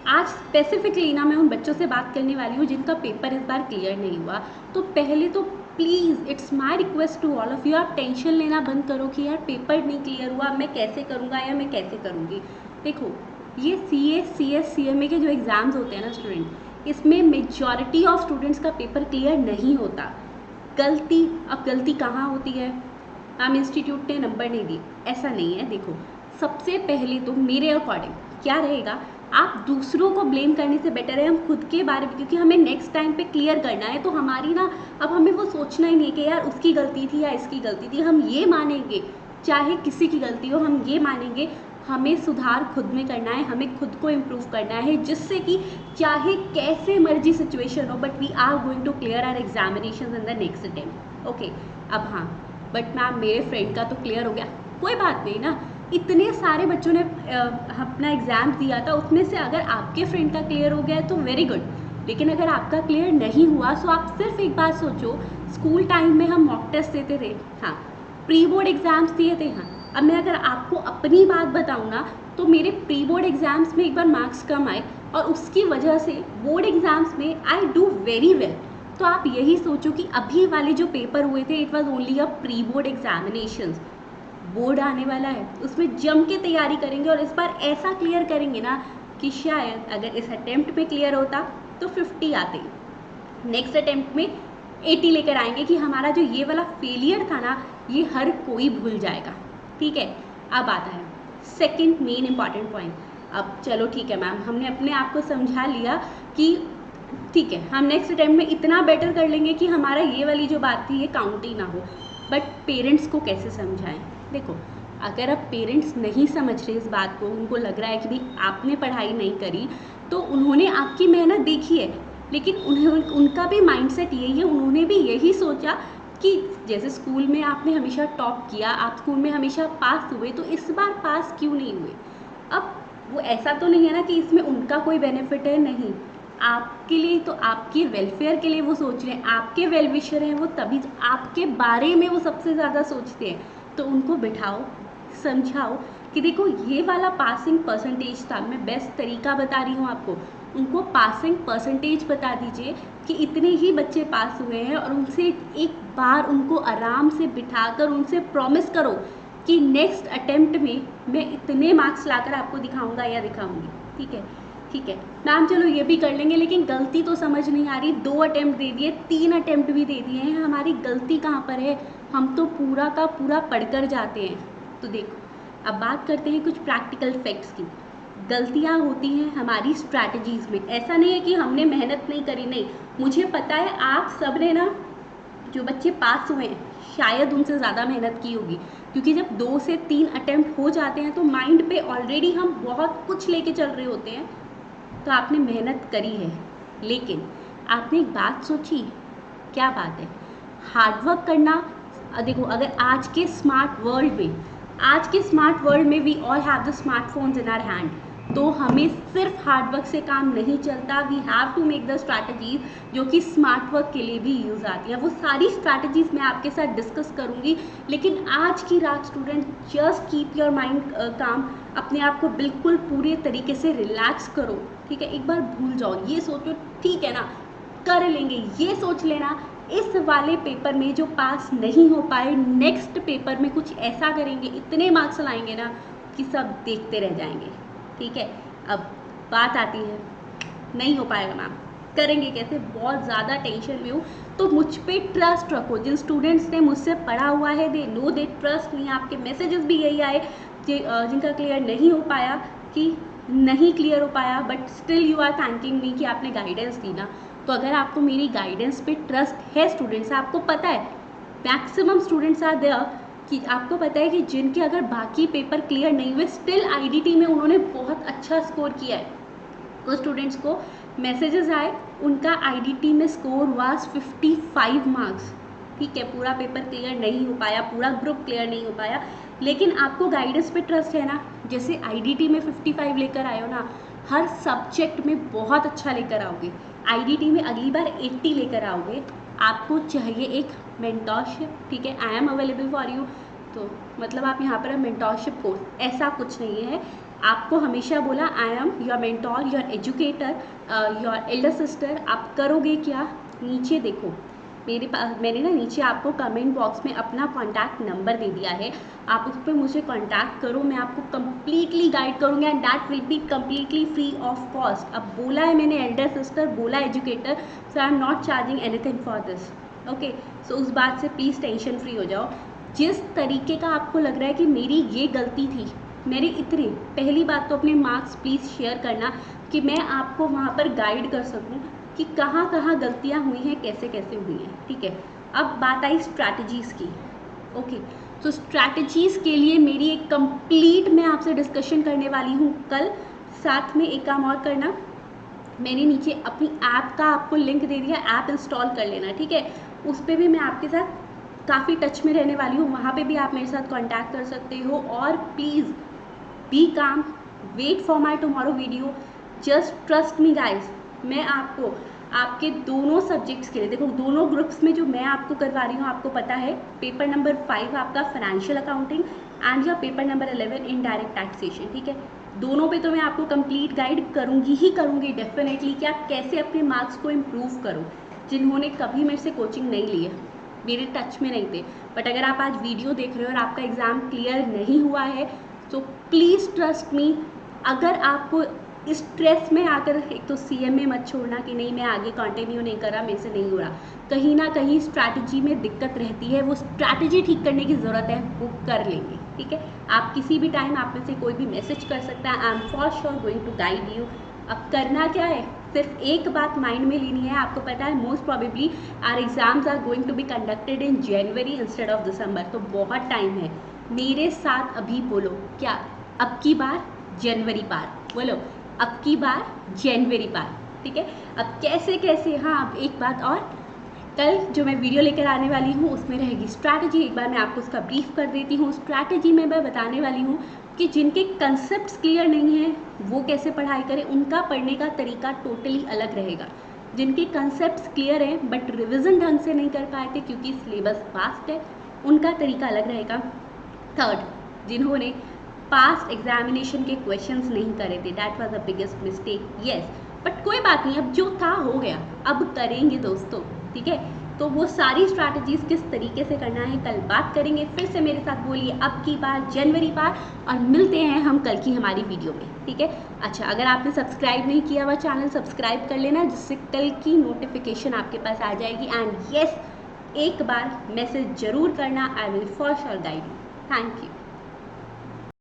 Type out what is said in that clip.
आज स्पेसिफिकली ना मैं उन बच्चों से बात करने वाली हूँ जिनका पेपर इस बार क्लियर नहीं हुआ। तो पहले तो please it's my request to all of you, आप टेंशन लेना बंद करो कि यार पेपर नहीं क्लियर हुआ, मैं कैसे करूँगा या मैं कैसे करूँगी। देखो, ये CA CS CMA के जो एग्ज़ाम्स होते हैं ना स्टूडेंट, इसमें मेजॉरिटी ऑफ स्टूडेंट्स का पेपर क्लियर नहीं होता। गलती, अब गलती कहाँ होती है? मैम इंस्टीट्यूट ने नंबर नहीं दिए, ऐसा नहीं है। देखो, सबसे पहले तो मेरे अकॉर्डिंग क्या रहेगा, आप दूसरों को ब्लेम करने से बेटर है हम खुद के बारे में, क्योंकि हमें नेक्स्ट टाइम पे क्लियर करना है। तो हमारी ना, अब हमें वो सोचना ही नहीं है कि यार उसकी गलती थी या इसकी गलती थी। हम ये मानेंगे, चाहे किसी की गलती हो, हम ये मानेंगे हमें सुधार खुद में करना है, हमें खुद को इम्प्रूव करना है, जिससे कि चाहे कैसे मर्जी सिचुएशन हो, but we are going to clear our examination in the next attempt. Okay, अब हाँ, बट मैम मेरे फ्रेंड का तो क्लियर हो गया, कोई बात नहीं ना। इतने सारे बच्चों ने अपना एग्ज़ाम दिया था, उसमें से अगर आपके फ्रेंड का क्लियर हो गया है तो वेरी गुड। लेकिन अगर आपका क्लियर नहीं हुआ तो आप सिर्फ एक बात सोचो, स्कूल टाइम में हम मॉक टेस्ट देते थे, हाँ, प्री बोर्ड एग्ज़ाम्स दिए थे, हाँ। अब मैं अगर आपको अपनी बात बताऊँ ना, तो मेरे प्री बोर्ड एग्ज़ाम्स में एक बार मार्क्स कम आए और उसकी वजह से बोर्ड एग्ज़ाम्स में आई डू वेरी वेल। तो आप यही सोचो कि अभी वाले जो पेपर हुए थे, it was only a pre board examinations. Board आने वाला है, उसमें जम के तैयारी करेंगे और इस बार ऐसा क्लियर करेंगे ना कि शायद अगर इस अटेम्प्ट में क्लियर होता तो 50 आते, नेक्स्ट अटेम्प्ट में 80 लेकर आएंगे कि हमारा जो ये वाला फेलियर था ना, ये हर कोई भूल जाएगा। ठीक है, अब आता है सेकंड मेन इंपॉर्टेंट पॉइंट। अब चलो ठीक है मैम, हमने अपने आप को समझा लिया कि ठीक है, हम नेक्स्ट अटेम्प्ट में इतना बेटर कर लेंगे कि हमारा ये वाली जो बात थी ये काउंट ही ना हो। बट पेरेंट्स को कैसे समझाएं? देखो, अगर अब पेरेंट्स नहीं समझ रहे इस बात को, उनको लग रहा है कि भाई आपने पढ़ाई नहीं करी, तो उन्होंने आपकी मेहनत देखी है, लेकिन उनका भी माइंडसेट यही है, उन्होंने भी यही सोचा कि जैसे स्कूल में आपने हमेशा टॉप किया, आप स्कूल में हमेशा पास हुए, तो इस बार पास क्यों नहीं हुए? अब वो ऐसा तो नहीं है ना कि इसमें उनका कोई बेनिफिट है, नहीं, आपके लिए, तो आपके वेलफेयर के लिए वो सोच रहे हैं, आपके वेल विशर हैं वो, तभी आपके बारे में वो सबसे ज़्यादा सोचते हैं। तो उनको बिठाओ, समझाओ कि देखो ये वाला पासिंग परसेंटेज था, मैं बेस्ट तरीका बता रही हूँ आपको, उनको पासिंग परसेंटेज बता दीजिए कि इतने ही बच्चे पास हुए हैं, और उनसे एक बार उनको आराम से बिठाकर उनसे प्रॉमिस करो कि नेक्स्ट अटेम्प्ट में मैं इतने मार्क्स लाकर आपको दिखाऊंगा या दिखाऊंगी। ठीक है, ठीक है मैम, चलो ये भी कर लेंगे, लेकिन गलती तो समझ नहीं आ रही, 2 अटेम्प्ट दे दिए, 3 अटेम्प्ट भी दे दिए हैं, हमारी गलती कहाँ पर है? हम तो पूरा का पूरा पढ़कर जाते हैं। तो देखो, अब बात करते हैं कुछ प्रैक्टिकल फैक्ट्स की। गलतियाँ होती हैं हमारी स्ट्रैटेजीज़ में, ऐसा नहीं है कि हमने मेहनत नहीं करी, नहीं, मुझे पता है आप सब ने ना, जो बच्चे पास हुए हैं शायद उनसे ज़्यादा मेहनत की होगी, क्योंकि जब 2 से 3 अटेम्प्ट हो जाते हैं तो माइंड पे ऑलरेडी हम बहुत कुछ लेके चल रहे होते हैं। तो आपने मेहनत करी है, लेकिन आपने एक बात सोची, क्या बात है? हार्डवर्क करना। देखो, अगर आज के स्मार्ट वर्ल्ड में we all have the smartphones in our hand, तो हमें सिर्फ हार्डवर्क से काम नहीं चलता, we have to make the strategies जो कि स्मार्ट वर्क के लिए भी यूज़ आती है। वो सारी स्ट्रैटेजीज मैं आपके साथ डिस्कस करूँगी, लेकिन आज की रात student just keep your mind काम, अपने आप को बिल्कुल पूरे तरीके से रिलैक्स करो। ठीक है, एक बार भूल जाओ, ये सोचो ठीक है ना, कर लेंगे, ये सोच लेना इस वाले पेपर में जो पास नहीं हो पाए, नेक्स्ट पेपर में कुछ ऐसा करेंगे, इतने मार्क्स लाएंगे ना कि सब देखते रह जाएंगे। ठीक है, अब बात आती है, नहीं हो पाएगा मैम, करेंगे कैसे? बहुत ज़्यादा टेंशन में हूँ, तो मुझ पे ट्रस्ट रखो। जिन स्टूडेंट्स ने मुझसे पढ़ा हुआ है, they know they trust me. आपके मैसेजेस भी यही आए जिनका क्लियर नहीं हो पाया कि नहीं क्लियर हो पाया, but still you are thanking me कि आपने गाइडेंस दी ना। तो अगर आपको मेरी गाइडेंस पे ट्रस्ट है स्टूडेंट्स, आपको पता है मैक्सिमम स्टूडेंट्स आर देयर कि आपको पता है कि जिनके अगर बाकी पेपर क्लियर नहीं हुए, स्टिल आईडीटी में उन्होंने बहुत अच्छा स्कोर किया है। तो स्टूडेंट्स को मैसेजेस आए, उनका आईडीटी में स्कोर वाज 55 मार्क्स। ठीक है, पूरा पेपर क्लियर नहीं हो पाया, पूरा ग्रुप क्लियर नहीं हो पाया, लेकिन आपको गाइडेंस पे ट्रस्ट है ना। जैसे आईडीटी में 55 लेकर आए हो ना, हर सब्जेक्ट में बहुत अच्छा लेकर आओगे, आईडीटी में अगली बार 80 लेकर आओगे। आपको चाहिए एक मेंटोरशिप, ठीक है, I am available for you. तो मतलब आप यहाँ पर मेंटोरशिप कोर्स, ऐसा कुछ नहीं है, आपको हमेशा बोला I am your mentor, your educator, your Elder sister. आप करोगे क्या? नीचे देखो मेरे पास, मैंने ना नीचे आपको कमेंट बॉक्स में अपना कॉन्टैक्ट नंबर दे दिया है, आप उस पर मुझे कॉन्टैक्ट करो, मैं आपको कम्प्लीटली गाइड करूँगी and that will be completely free of cost. अब बोला है मैंने एल्डर सिस्टर, बोला educator, so I am not charging anything for this. Okay, so उस बात से प्लीज़ टेंशन फ्री हो जाओ। जिस तरीके का आपको लग रहा है कि मेरी ये गलती थी, मेरे इतने, पहली बात तो अपने मार्क्स प्लीज़ शेयर करना कि मैं आपको वहाँ पर गाइड कर सकूँ कि कहाँ कहाँ गलतियाँ हुई हैं, कैसे कैसे हुई हैं, ठीक है। अब बात आई स्ट्रैटेजीज़ की। ओके, तो स्ट्रैटेजीज़ के लिए मेरी एक कंप्लीट मैं आपसे डिस्कशन करने वाली हूँ कल। साथ में एक काम और करना, मैंने नीचे अपनी ऐप का आपको लिंक दे दिया, ऐप इंस्टॉल कर लेना, ठीक है। उस पर भी मैं आपके साथ काफ़ी टच में रहने वाली हूँ, वहाँ पे भी आप मेरे साथ कांटेक्ट कर सकते हो। और please be calm, wait for my tomorrow video, just trust me guys. मैं आपको आपके दोनों सब्जेक्ट्स के लिए, देखो दोनों ग्रुप्स में जो मैं आपको करवा रही हूँ, आपको पता है पेपर नंबर 5 आपका फाइनेंशियल अकाउंटिंग एंड या पेपर नंबर 11 इनडायरेक्ट टैक्सेशन, ठीक है। दोनों पे तो मैं आपको कंप्लीट गाइड करूँगी ही करूँगी डेफिनेटली कि आप कैसे अपने मार्क्स को इम्प्रूव करो। जिन्होंने कभी मेरे से कोचिंग नहीं ली है, मेरे टच में नहीं थे, बट अगर आप आज वीडियो देख रहे हो और आपका एग्ज़ाम क्लियर नहीं हुआ है तो प्लीज़ ट्रस्ट मी। अगर आपको स्ट्रेस में आकर, एक तो सीएम में मत छोड़ना कि नहीं मैं आगे कंटिन्यू नहीं कर रहा, मेरे से नहीं हो रहा, कहीं ना कहीं स्ट्रैटेजी में दिक्कत रहती है, वो स्ट्रैटेजी ठीक करने की ज़रूरत है, वो कर लेंगे, ठीक है। आप किसी भी टाइम आप में से कोई भी मैसेज कर सकता है, I am for sure going to guide you. अब करना क्या है, सिर्फ एक बात माइंड में लेनी है, आपको पता है most probably our exams are going to be conducted in January instead of December, तो बहुत टाइम है। मेरे साथ अभी बोलो क्या, अब की बार जनवरी पार, बोलो अब की बार जनवरी पार, ठीक है। अब कैसे कैसे, हाँ अब एक बात और, कल जो मैं वीडियो लेकर आने वाली हूँ उसमें रहेगी स्ट्रैटेजी, एक बार मैं आपको उसका ब्रीफ कर देती हूँ। स्ट्रैटेजी में मैं बताने वाली हूँ कि जिनके कंसेप्ट्स क्लियर नहीं हैं वो कैसे पढ़ाई करें, उनका पढ़ने का तरीका टोटली अलग रहेगा। जिनके कंसेप्ट्स क्लियर हैं बट रिविज़न ढंग से नहीं कर पाए थे क्योंकि सिलेबस फास्ट है, उनका तरीका अलग रहेगा। थर्ड, जिन्होंने पास्ट एग्जामिनेशन के क्वेश्चंस नहीं करे थे, that was the biggest mistake, yes, but कोई बात नहीं, अब जो था हो गया, अब करेंगे दोस्तों, ठीक है। तो वो सारी स्ट्रैटेजीज किस तरीके से करना है कल बात करेंगे। फिर से मेरे साथ बोलिए अब की बार जनवरी पार, और मिलते हैं हम कल की हमारी वीडियो में, ठीक है। अच्छा, अगर आपने सब्सक्राइब नहीं किया हुआ चैनल सब्सक्राइब कर लेना, जिससे कल की नोटिफिकेशन आपके पास आ जाएगी। एंड यस, एक बार मैसेज जरूर करना, I will for sure guide you. Thank you.